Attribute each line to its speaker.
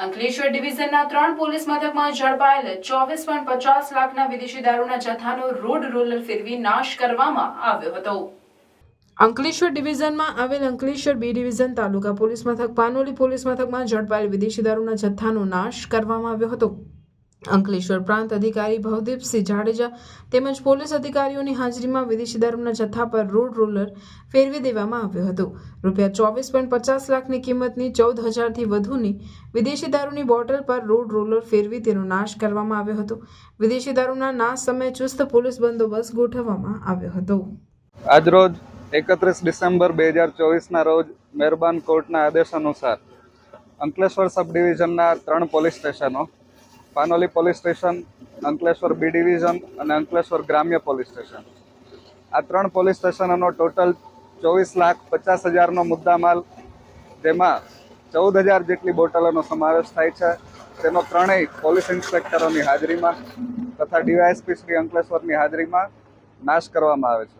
Speaker 1: Ankleshwar ડિવિઝનના 3 police મથકમાં ઝડપાયેલ 24.50 લાખના વિદેશી દારૂના જથ્થાનો રોડ રોલર ફેરવી નાશ કરવામાં આવ્યો હતો. અંકલેશ્વર ડિવિઝનમાં આવેલ અંકલેશ્વર બી ડિવિઝન તાલુકા પોલીસ મથક પાનોલી પોલીસ મથકમાં ઝડપાયેલ વિદેશી દારૂના જથ્થાનો નાશ કરવામાં આવ્યો હતો. અંકલેશ્વર પ્રાંત અધિકારી ભવદીપસિંહ જાડેજા તેમજ પોલીસ અધિકારીઓની હાજરીમાં વિદેશી દારૂના જથ્થા પર રોડ રોલર ફેરવી દેવામાં આવ્યો હતો. રૂપિયા 24.50 લાખની કિંમતની 14,000થી વધુની વિદેશી દારૂની બોટલ પર રોડ રોલર ફેરવી તેનો નાશ કરવામાં આવ્યો હતો. વિદેશી દારૂના નાશ સમયે ચુસ્ત પોલીસ બંદોબસ્ત ગોઠવવામાં આવ્યો હતો.
Speaker 2: આજરોજ 31 ડિસેમ્બર 2024ના રોજ મહેરબાન કોર્ટના આદેશ અનુસાર અંકલેશ્વર સબ ડિવિઝનના 3 પોલીસ સ્ટેશનો Panoli police station, Ankleshwar B division અને અંકલેશ્વર ગ્રામ્ય પોલીસ સ્ટેશન, આ 3 પોલીસ સ્ટેશનોનો ટોટલ 24,50,000નો મુદ્દામાલ, જેમાં 14,000 જેટલી બોટલોનો સમાવેશ થાય છે, તેનો 3 પોલીસ ઇન્સ્પેક્ટરોની હાજરીમાં તથા ડીવાયએસપી શ્રી અંકલેશ્વરની હાજરીમાં નાશ કરવામાં આવે છે.